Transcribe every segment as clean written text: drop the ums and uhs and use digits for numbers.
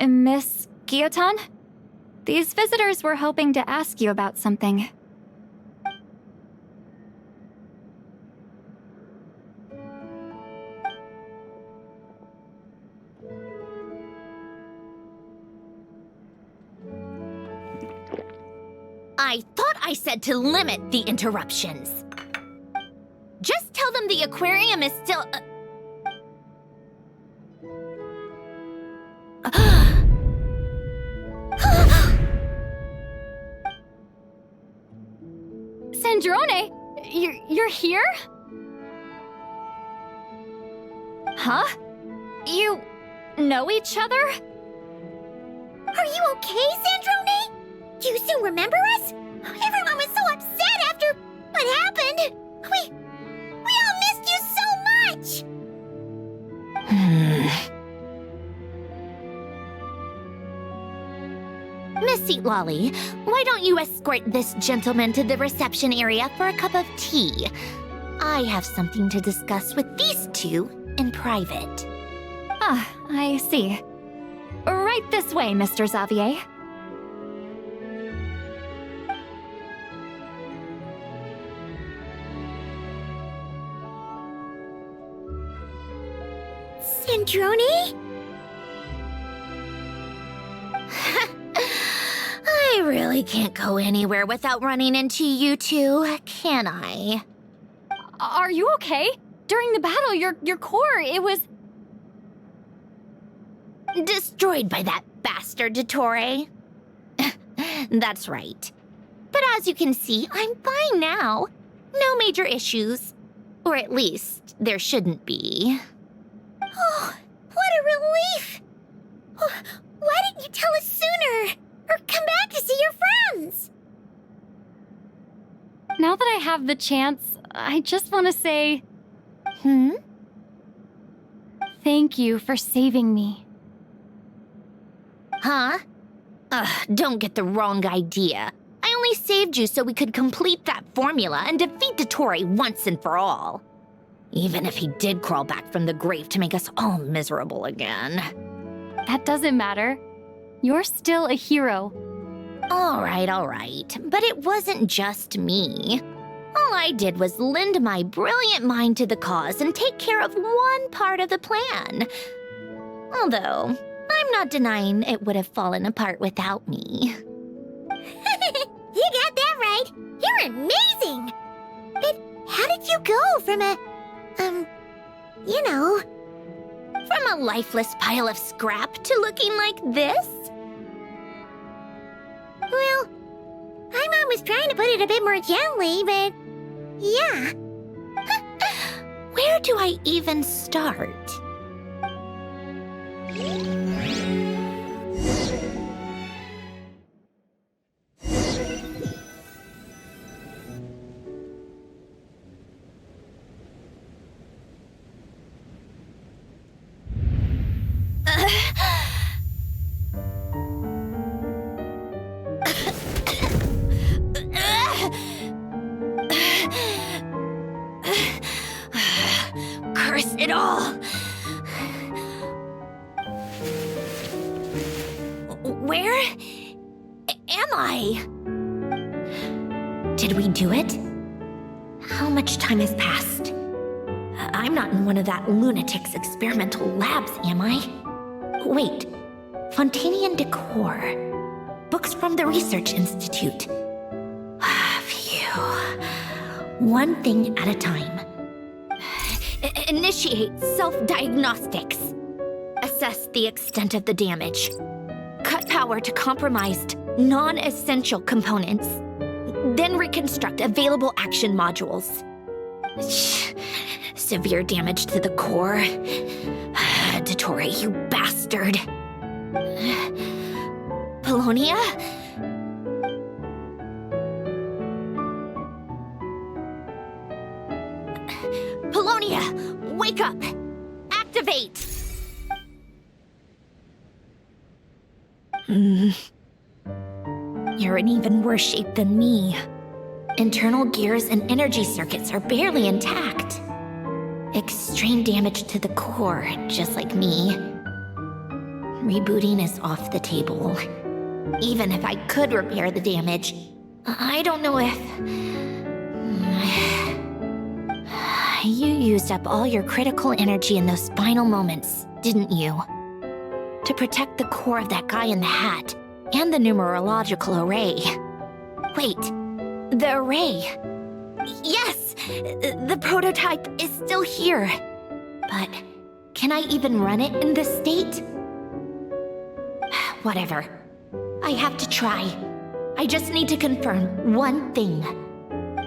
Miss Guillotin? These visitors were hoping to ask you about something. I thought I said to limit the interruptions. Just tell them the aquarium is still... Sandrone, you're here? Huh? You know each other? Are you okay, Sandrone? Do you still remember us? Everyone was so upset after what happened. We all missed you so much. Miss Seat Lolly, why don't you escort this gentleman to the reception area for a cup of tea? I have something to discuss with these two in private. Ah, I see. Right this way, Mr. Xavier. Sandrone? I really can't go anywhere without running into you two, can I? Are you okay? During the battle, your core, it was... Destroyed by that bastard, Dottore. That's right. But as you can see, I'm fine now. No major issues. Or at least, there shouldn't be. Oh, what a relief! Oh, why didn't you tell us sooner? Or come back to see your friends? Now that I have the chance, I just want to say... Thank you for saving me. Huh? Don't get the wrong idea. I only saved you so we could complete that formula and defeat Dottore once and for all. Even if he did crawl back from the grave to make us all miserable again. That doesn't matter. You're still a hero. All right. But it wasn't just me. All I did was lend my brilliant mind to the cause and take care of one part of the plan. Although, I'm not denying it would have fallen apart without me. You got that right. You're amazing. But how did you go from a... From a lifeless pile of scrap to looking like this? Well, my mom was trying to put it a bit more gently, but... yeah. Where do I even start? Curse it all! Where am I? Did we do it? How much time has passed? I'm not in one of that lunatic's experimental labs, am I? Wait, Fontanian Decor. Books from the Research Institute. Phew. One thing at a time. Initiate self-diagnostics. Assess the extent of the damage. Cut power to compromised, non-essential components. Then reconstruct available action modules. Severe damage to the core. Dottore, you bastard. Polonia? Polonia, wake up! Activate! You're in even worse shape than me. Internal gears and energy circuits are barely intact. Extreme damage to the core, just like me. Rebooting is off the table. Even if I could repair the damage, I don't know if... You used up all your critical energy in those final moments, didn't you? To protect the core of that guy in the hat, and the numerological array. Wait, the array. Yes! The prototype is still here. But can I even run it in this state? Whatever. I have to try. I just need to confirm one thing.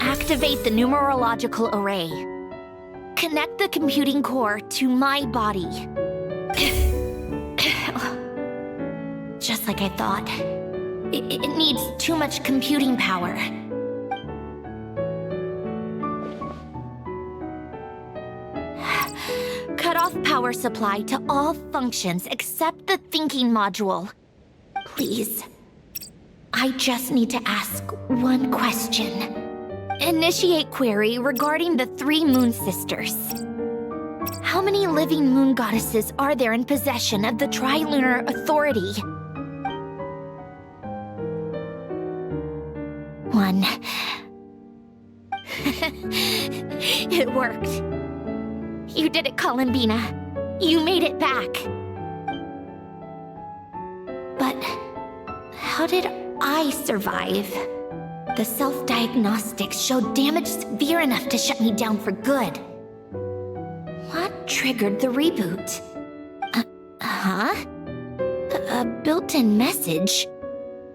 Activate the numerological array. Connect the computing core to my body. Just like I thought. It needs too much computing power. Cut off power supply to all functions except the thinking module. Please. I just need to ask one question. Initiate query regarding the 3 moon sisters. How many living moon goddesses are there in possession of the Tri-Lunar Authority? 1. It worked. You did it, Columbina. You made it back. But how did I survive? The self-diagnostics showed damage severe enough to shut me down for good. What triggered the reboot? A built-in message?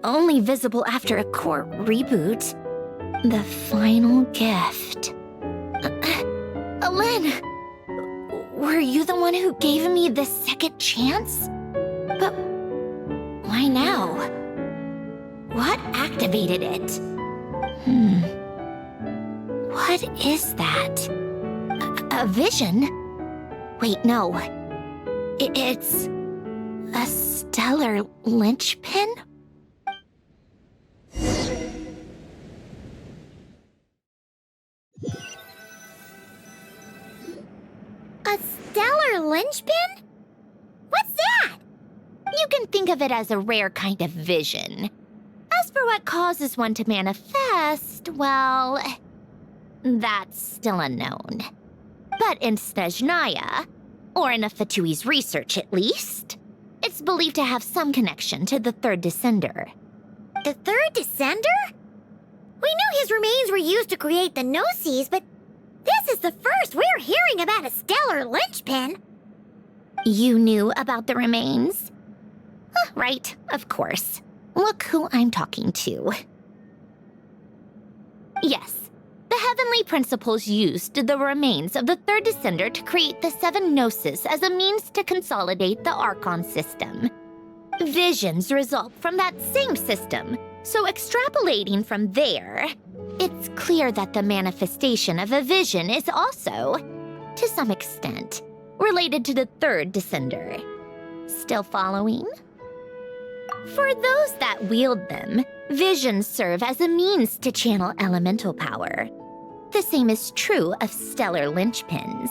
Only visible after a core reboot. The final gift. Alain! Were you the one who gave me the second chance? But why now? What activated it? What is that? A vision? Wait, no. It's a stellar lynchpin? A stellar lynchpin? What's that? You can think of it as a rare kind of vision. As for what causes one to manifest, well, that's still unknown. But in Snezhnaya, or in Afatui's research at least, it's believed to have some connection to the third descender. The third descender? We knew his remains were used to create the Gnosis, but this is the first we're hearing about a stellar lynchpin. You knew about the remains? Right, of course. Look who I'm talking to. Yes, the Heavenly Principles used the remains of the third descender to create the 7 Gnosis as a means to consolidate the Archon system. Visions result from that same system, so extrapolating from there, it's clear that the manifestation of a vision is also, to some extent, related to the third descender. Still following? For those that wield them, visions serve as a means to channel elemental power. The same is true of stellar lynchpins.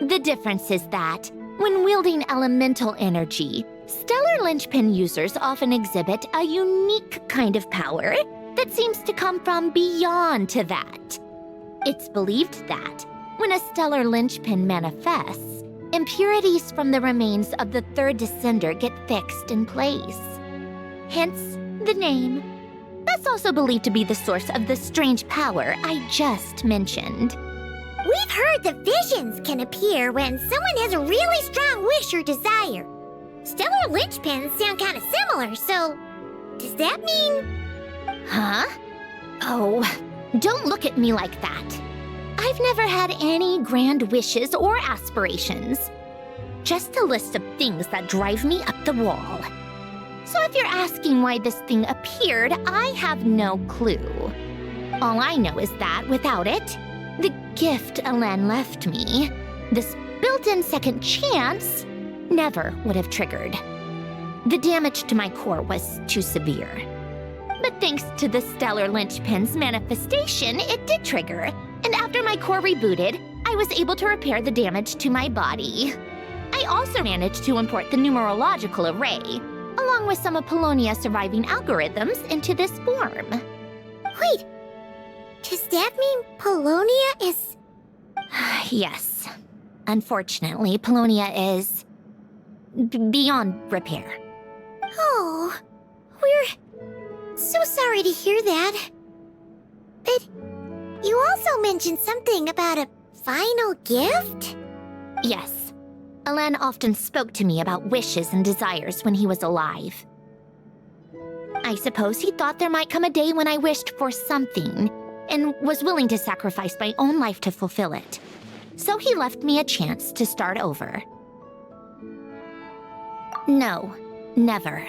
The difference is that, when wielding elemental energy, stellar lynchpin users often exhibit a unique kind of power that seems to come from beyond to that. It's believed that, when a stellar lynchpin manifests, impurities from the remains of the third descender get fixed in place. Hence, the name. That's also believed to be the source of the strange power I just mentioned. We've heard that visions can appear when someone has a really strong wish or desire. Stellar lynchpins sound kind of similar, so does that mean... Huh? Oh, don't look at me like that. I've never had any grand wishes or aspirations. Just a list of things that drive me up the wall. So if you're asking why this thing appeared, I have no clue. All I know is that without it, the gift Alain left me, this built-in second chance, never would have triggered. The damage to my core was too severe. But thanks to the stellar lynchpin's manifestation, it did trigger, and after my core rebooted, I was able to repair the damage to my body. I also managed to import the numerological array, along with some of Polonia's surviving algorithms, into this form. Wait, does that mean Polonia is... Yes. Unfortunately, Polonia is... beyond repair. Oh, we're so sorry to hear that. But you also mentioned something about a final gift? Yes. Alain often spoke to me about wishes and desires when he was alive. I suppose he thought there might come a day when I wished for something, and was willing to sacrifice my own life to fulfill it. So he left me a chance to start over. No, never.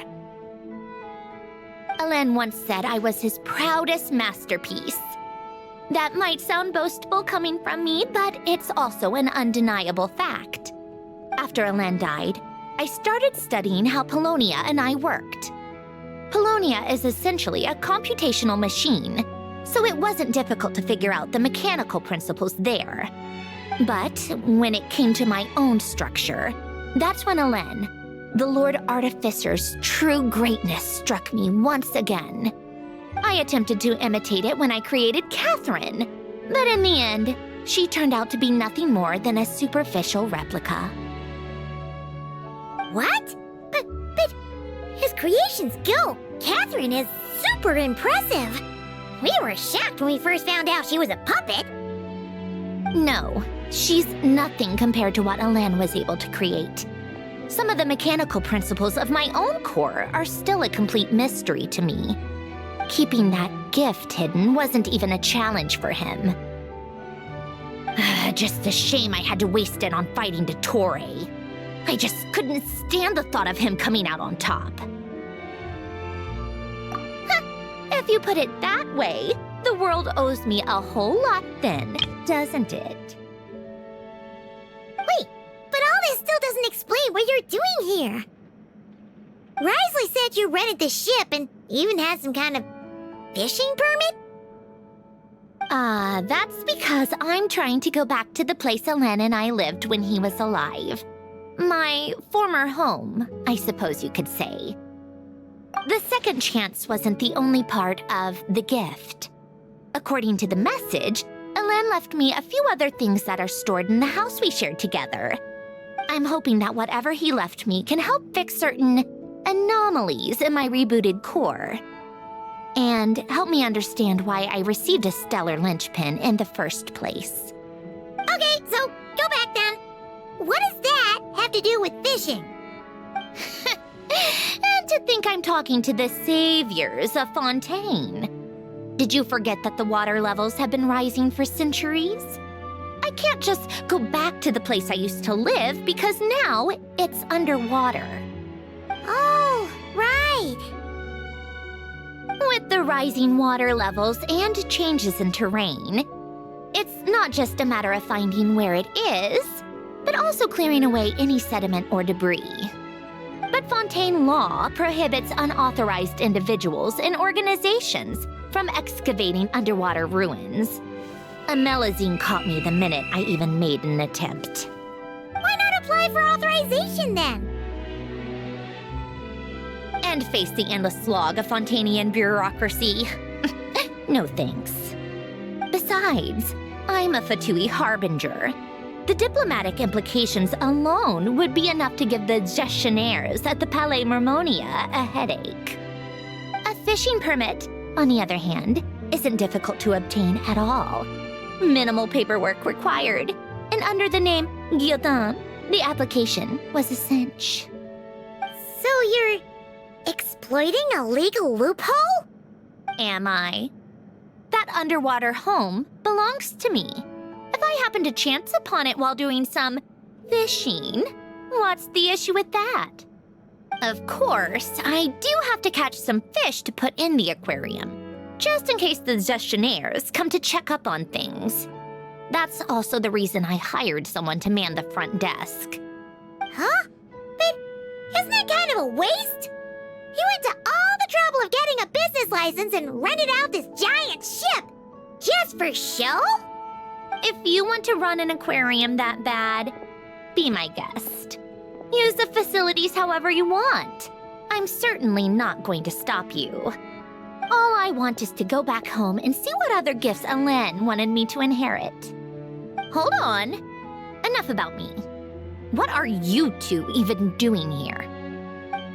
Alain once said I was his proudest masterpiece. That might sound boastful coming from me, but it's also an undeniable fact. After Alain died, I started studying how Polonia and I worked. Polonia is essentially a computational machine, so it wasn't difficult to figure out the mechanical principles there. But when it came to my own structure, that's when Alain, the Lord Artificer's true greatness, struck me once again. I attempted to imitate it when I created Catherine, but in the end, she turned out to be nothing more than a superficial replica. What? But his creation skill, Catherine, is super impressive. We were shocked when we first found out she was a puppet. No, she's nothing compared to what Alain was able to create. Some of the mechanical principles of my own core are still a complete mystery to me. Keeping that gift hidden wasn't even a challenge for him. Just a shame I had to waste it on fighting Dottore. I just couldn't stand the thought of him coming out on top. If you put it that way, the world owes me a whole lot then, doesn't it? Wait, but all this still doesn't explain what you're doing here. Risley said you rented the ship and even had some kind of fishing permit? That's because I'm trying to go back to the place Alain and I lived when he was alive. My former home, I suppose you could say. The second chance wasn't the only part of the gift. According to the message, Alain left me a few other things that are stored in the house we shared together. I'm hoping that whatever he left me can help fix certain anomalies in my rebooted core. And help me understand why I received a stellar lynchpin in the first place. Okay, so go back then. What does that have to do with fishing? And to think I'm talking to the saviors of Fontaine. Did you forget that the water levels have been rising for centuries? I can't just go back to the place I used to live because now it's underwater. Oh, right. With the rising water levels and changes in terrain, it's not just a matter of finding where it is, but also clearing away any sediment or debris. But Fontaine law prohibits unauthorized individuals and organizations from excavating underwater ruins. A Melazine caught me the minute I even made an attempt. Why not apply for authorization then? And face the endless slog of Fontainian bureaucracy. No thanks. Besides, I'm a Fatui harbinger. The diplomatic implications alone would be enough to give the gestionnaires at the Palais Mermonia a headache. A fishing permit, on the other hand, isn't difficult to obtain at all. Minimal paperwork required, and under the name Guillotin, the application was a cinch. So you're exploiting a legal loophole? Am I? That underwater home belongs to me. If I happen to chance upon it while doing some fishing, what's the issue with that? Of course, I do have to catch some fish to put in the aquarium, just in case the gestionnaires come to check up on things. That's also the reason I hired someone to man the front desk. Huh? But isn't that kind of a waste? You went to all the trouble of getting a business license and rented out this giant ship, just for show? If you want to run an aquarium that bad, be my guest. Use the facilities however you want. I'm certainly not going to stop you. All I want is to go back home and see what other gifts Alain wanted me to inherit. Hold on. Enough about me. What are you two even doing here?